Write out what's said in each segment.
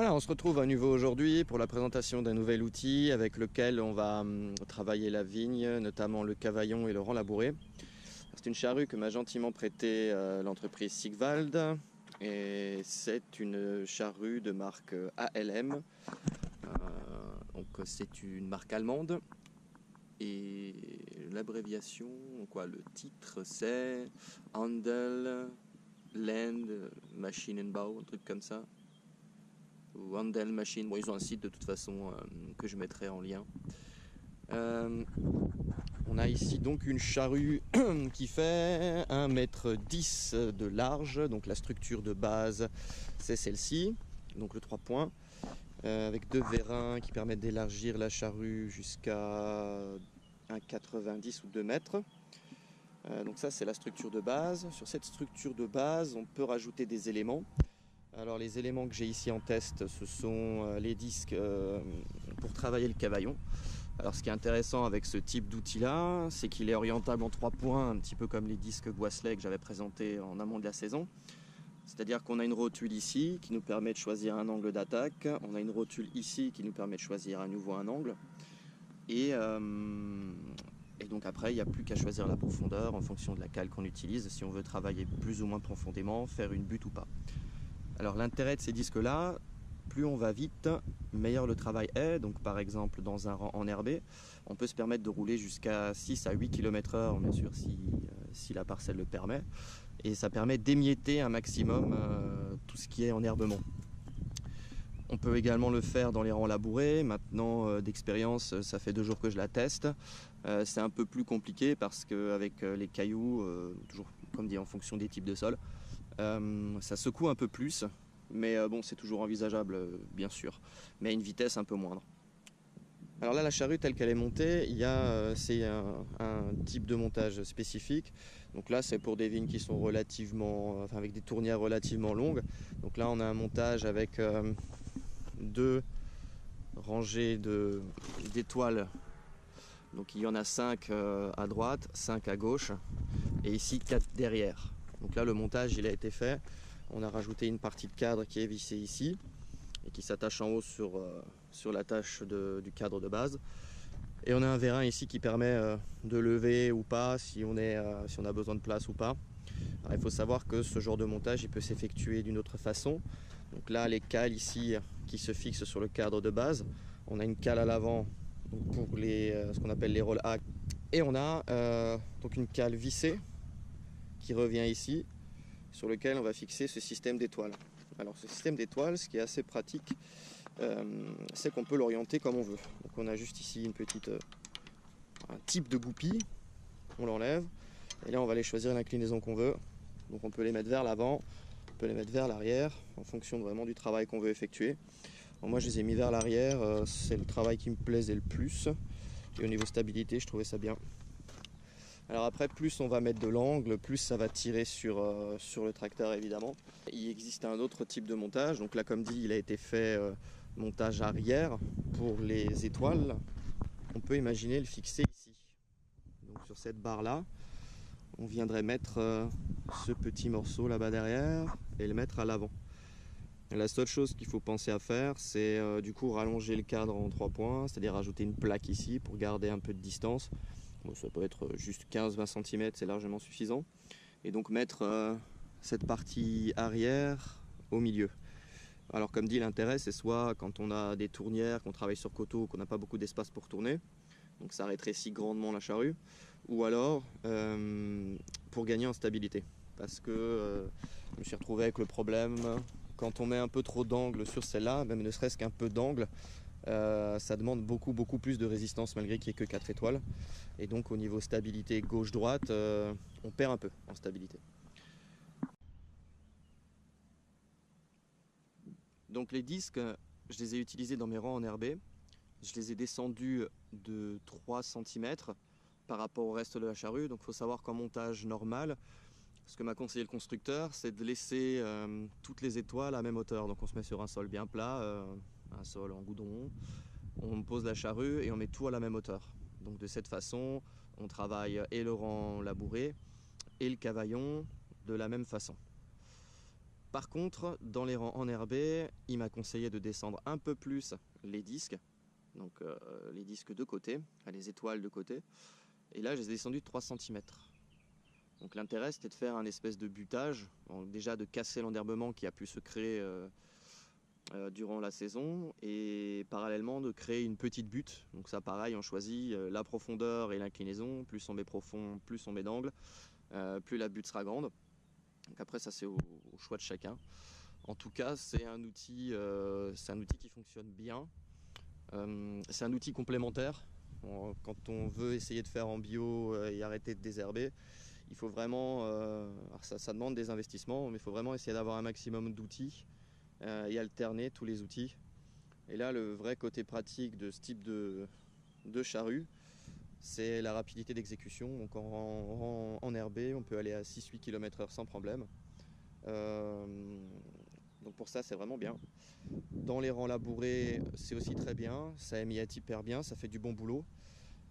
Voilà, on se retrouve à nouveau aujourd'hui pour la présentation d'un nouvel outil avec lequel on va travailler la vigne, notamment le cavaillon et le rang labouré. C'est une charrue que m'a gentiment prêtée l'entreprise Sigvald et c'est une charrue de marque ALM. Donc c'est une marque allemande et l'abréviation, le titre c'est Handel Land Maschinenbau, un truc comme ça. Ou Handel Machine, bon, ils ont un site de toute façon que je mettrai en lien. On a ici donc une charrue qui fait 1,10 m de large, donc la structure de base c'est celle-ci, donc le 3 points, avec deux vérins qui permettent d'élargir la charrue jusqu'à 1,90 ou 2 mètres. Donc ça c'est la structure de base. Sur cette structure de base on peut rajouter des éléments. Alors les éléments que j'ai ici en test, ce sont les disques pour travailler le cavaillon. Alors ce qui est intéressant avec ce type d'outil là, c'est qu'il est orientable en 3 points, un petit peu comme les disques Gouasselet que j'avais présentés en amont de la saison. C'est-à-dire qu'on a une rotule ici qui nous permet de choisir un angle d'attaque, on a une rotule ici qui nous permet de choisir à nouveau un angle. Et donc après, il n'y a plus qu'à choisir la profondeur en fonction de la cale qu'on utilise, si on veut travailler plus ou moins profondément, faire une butte ou pas. Alors l'intérêt de ces disques-là, plus on va vite, meilleur le travail est. Donc par exemple dans un rang enherbé, on peut se permettre de rouler jusqu'à 6 à 8 km/h, bien sûr si la parcelle le permet. Et ça permet d'émietter un maximum tout ce qui est enherbement. On peut également le faire dans les rangs labourés. Maintenant d'expérience, ça fait 2 jours que je la teste. C'est un peu plus compliqué parce qu'avec les cailloux, toujours comme dit en fonction des types de sol, ça secoue un peu plus, mais bon, c'est toujours envisageable, bien sûr, mais à une vitesse un peu moindre. Alors là, la charrue telle qu'elle est montée, c'est un type de montage spécifique. Donc là, c'est pour des vignes qui sont avec des tournières relativement longues. Donc là, on a un montage avec 2 rangées d'étoiles. Donc il y en a 5 à droite, 5 à gauche, et ici 4 derrière. Donc là le montage il a été fait, on a rajouté une partie de cadre qui est vissée ici et qui s'attache en haut sur l'attache du cadre de base. Et on a un vérin ici qui permet de lever ou pas si on a besoin de place ou pas. Alors, il faut savoir que ce genre de montage il peut s'effectuer d'une autre façon. Donc là les cales ici qui se fixent sur le cadre de base, on a une cale à l'avant pour ce qu'on appelle les roll hacks, et on a donc une cale vissée qui revient ici, sur lequel on va fixer ce système d'étoiles. Alors ce système d'étoiles, ce qui est assez pratique, c'est qu'on peut l'orienter comme on veut. Donc on a juste ici un type de goupille, on l'enlève, et là on va aller choisir l'inclinaison qu'on veut. Donc on peut les mettre vers l'avant, on peut les mettre vers l'arrière, en fonction vraiment du travail qu'on veut effectuer. Alors moi je les ai mis vers l'arrière, c'est le travail qui me plaisait le plus, et au niveau stabilité je trouvais ça bien. Alors après, plus on va mettre de l'angle, plus ça va tirer sur le tracteur évidemment. Il existe un autre type de montage, donc là comme dit il a été fait montage arrière pour les étoiles. On peut imaginer le fixer ici. Donc sur cette barre là, on viendrait mettre ce petit morceau là-bas derrière et le mettre à l'avant. La seule chose qu'il faut penser à faire, c'est du coup rallonger le cadre en 3 points, c'est-à-dire rajouter une plaque ici pour garder un peu de distance. Bon, ça peut être juste 15-20 cm, c'est largement suffisant. Et donc mettre cette partie arrière au milieu. Alors comme dit, l'intérêt c'est soit quand on a des tournières, qu'on travaille sur coteau, qu'on n'a pas beaucoup d'espace pour tourner, donc ça rétrécit grandement la charrue, ou alors pour gagner en stabilité. Parce que je me suis retrouvé avec le problème, quand on met un peu trop d'angle sur celle-là, même ne serait-ce qu'un peu d'angle, ça demande beaucoup plus de résistance malgré qu'il n'y ait que 4 étoiles, et donc au niveau stabilité gauche-droite on perd un peu en stabilité. Donc les disques, je les ai utilisés dans mes rangs enherbés, je les ai descendus de 3 cm par rapport au reste de la charrue. Donc il faut savoir qu'en montage normal, ce que m'a conseillé le constructeur, c'est de laisser toutes les étoiles à la même hauteur. Donc on se met sur un sol bien plat, un sol en goudron, on pose la charrue et on met tout à la même hauteur. Donc de cette façon, on travaille et le rang labouré et le cavaillon de la même façon. Par contre, dans les rangs enherbés, il m'a conseillé de descendre un peu plus les disques, donc les disques de côté, les étoiles de côté, et là je les ai descendus de 3 cm. Donc l'intérêt c'était de faire un espèce de butage, donc déjà de casser l'enherbement qui a pu se créer durant la saison, et parallèlement de créer une petite butte. Donc ça pareil, on choisit la profondeur et l'inclinaison, plus on met profond, plus on met d'angle, plus la butte sera grande. Donc après ça c'est au choix de chacun. En tout cas c'est un outil qui fonctionne bien. C'est un outil complémentaire. Quand on veut essayer de faire en bio et arrêter de désherber, il faut vraiment, alors ça demande des investissements, mais il faut vraiment essayer d'avoir un maximum d'outils et alterner tous les outils. Et là le vrai côté pratique de ce type de charrue, c'est la rapidité d'exécution. Donc en enherbé, on peut aller à 6-8 km/h sans problème. Donc pour ça c'est vraiment bien. Dans les rangs labourés c'est aussi très bien, ça émiette hyper bien, ça fait du bon boulot.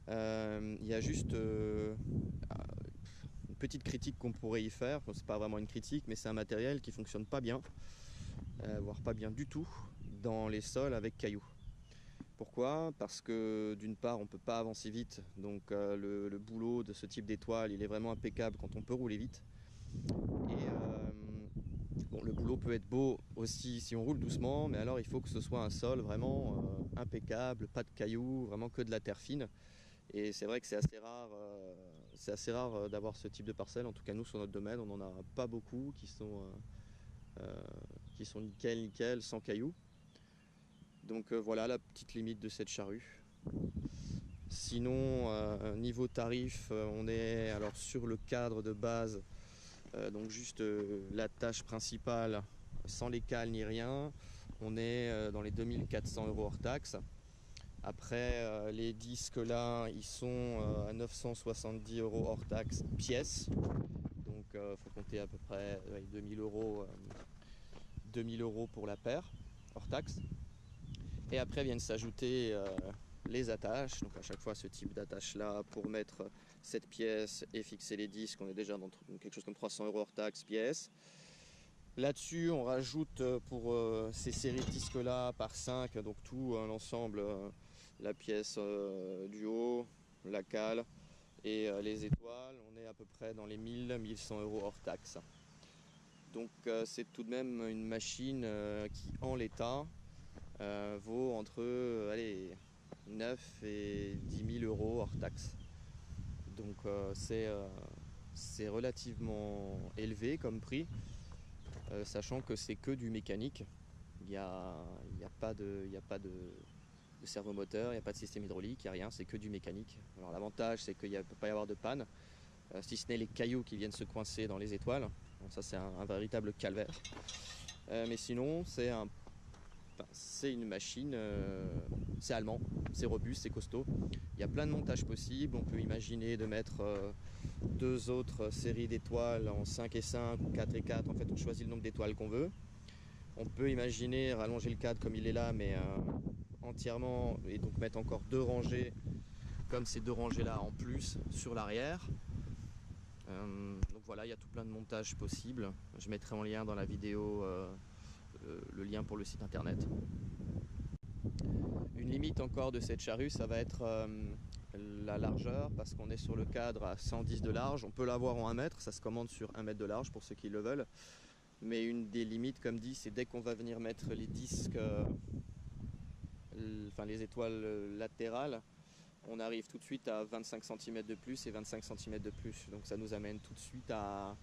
Il y a juste une petite critique qu'on pourrait y faire, bon, c'est pas vraiment une critique mais c'est un matériel qui fonctionne pas bien, voire pas bien du tout dans les sols avec cailloux. Pourquoi? Parce que d'une part on peut pas avancer vite, donc le boulot de ce type d'étoile il est vraiment impeccable quand on peut rouler vite. Et bon, le boulot peut être beau aussi si on roule doucement, mais alors il faut que ce soit un sol vraiment impeccable, pas de cailloux, vraiment que de la terre fine. Et c'est vrai que c'est assez rare d'avoir ce type de parcelle. En tout cas nous sur notre domaine on n'en a pas beaucoup qui sont nickel, sans cailloux. Donc voilà la petite limite de cette charrue. Sinon niveau tarif, on est alors sur le cadre de base, donc juste la tâche principale sans les cales ni rien, on est dans les 2400 € hors taxe. Après les disques là ils sont à 970 € hors taxe pièce, donc faut compter à peu près 2000 € pour la paire hors taxe. Et après viennent s'ajouter les attaches, donc à chaque fois ce type d'attache là pour mettre cette pièce et fixer les disques, on est déjà dans quelque chose comme 300 € hors taxe pièce. Là-dessus on rajoute pour ces séries de disques là par 5, donc tout l'ensemble, la pièce du haut, la cale et les étoiles, on est à peu près dans les 1000-1100 € hors taxe. Donc c'est tout de même une machine qui en l'état vaut entre 9 et 10 000 € hors taxe. Donc c'est relativement élevé comme prix, sachant que c'est que du mécanique. Il n'y a pas de servomoteur, il n'y a pas de système hydraulique, il n'y a rien, c'est que du mécanique. Alors l'avantage c'est qu'il ne peut pas y avoir de panne, si ce n'est les cailloux qui viennent se coincer dans les étoiles. Donc ça c'est un véritable calvaire. Mais sinon c'est une machine, c'est allemand, c'est robuste, c'est costaud. Il y a plein de montages possibles. On peut imaginer de mettre deux autres séries d'étoiles en 5 et 5 ou 4 et 4. En fait, on choisit le nombre d'étoiles qu'on veut. On peut imaginer rallonger le cadre comme il est là, mais entièrement, et donc mettre encore deux rangées, comme ces deux rangées là en plus sur l'arrière. Donc voilà, il y a tout plein de montages possibles. Je mettrai en lien dans la vidéo le lien pour le site internet. Une limite encore de cette charrue, ça va être la largeur, parce qu'on est sur le cadre à 110 de large. On peut l'avoir en 1 mètre, ça se commande sur 1 mètre de large pour ceux qui le veulent. Mais une des limites, comme dit, c'est dès qu'on va venir mettre les disques, les étoiles latérales, on arrive tout de suite à 25 cm de plus et 25 cm de plus. Donc ça nous amène tout de suite à...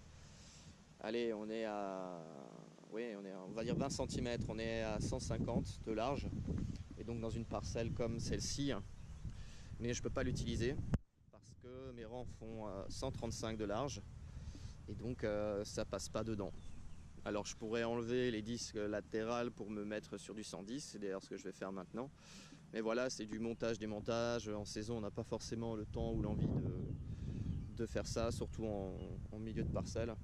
Allez, on va dire 20 cm, on est à 150 de large. Et donc dans une parcelle comme celle-ci, mais je ne peux pas l'utiliser parce que mes rangs font 135 de large et donc ça passe pas dedans. Alors je pourrais enlever les disques latérales pour me mettre sur du 110, c'est d'ailleurs ce que je vais faire maintenant. Mais voilà, c'est du montage-démontage. En saison, on n'a pas forcément le temps ou l'envie de faire ça, surtout en milieu de parcelle.